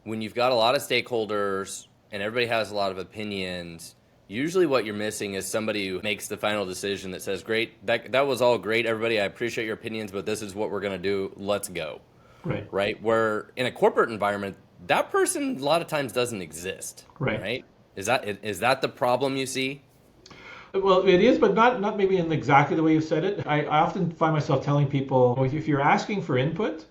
when you've got a lot of stakeholders and everybody has a lot of opinions, usually what you're missing is somebody who makes the final decision that says, great, that was all great, everybody, I appreciate your opinions, but this is what we're going to do. Let's go. Right. Right? Where in a corporate environment, that person a lot of times doesn't exist. Right. Right? Is that the problem you see? Well, it is, but not maybe in exactly the way you said it. I often find myself telling people, if you're asking for input,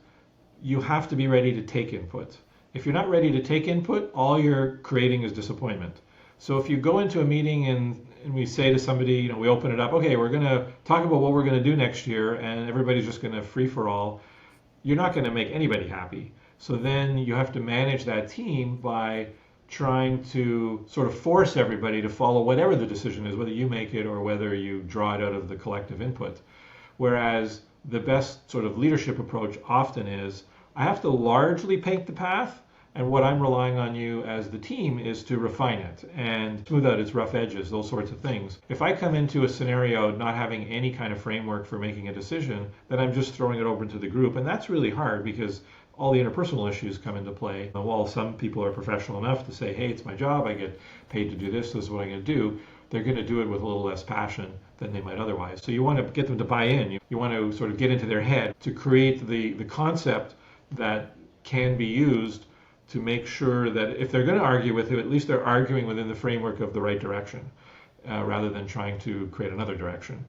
you have to be ready to take input. If you're not ready to take input, all you're creating is disappointment. So if you go into a meeting and we say to somebody, we open it up, okay, we're going to talk about what we're going to do next year, and everybody's just going to free for all, you're not going to make anybody happy. So then you have to manage that team by trying to sort of force everybody to follow whatever the decision is, whether you make it or whether you draw it out of the collective input. Whereas the best sort of leadership approach often is, I have to largely paint the path, and what I'm relying on you as the team is to refine it and smooth out its rough edges, those sorts of things. If I come into a scenario not having any kind of framework for making a decision, then I'm just throwing it over into the group. And that's really hard because all the interpersonal issues come into play. While some people are professional enough to say, hey, it's my job, I get paid to do this is what I'm going to do, they're going to do it with a little less passion than they might otherwise. So you want to get them to buy in. You want to sort of get into their head to create the concept that can be used to make sure that if they're going to argue with you, at least they're arguing within the framework of the right direction, rather than trying to create another direction.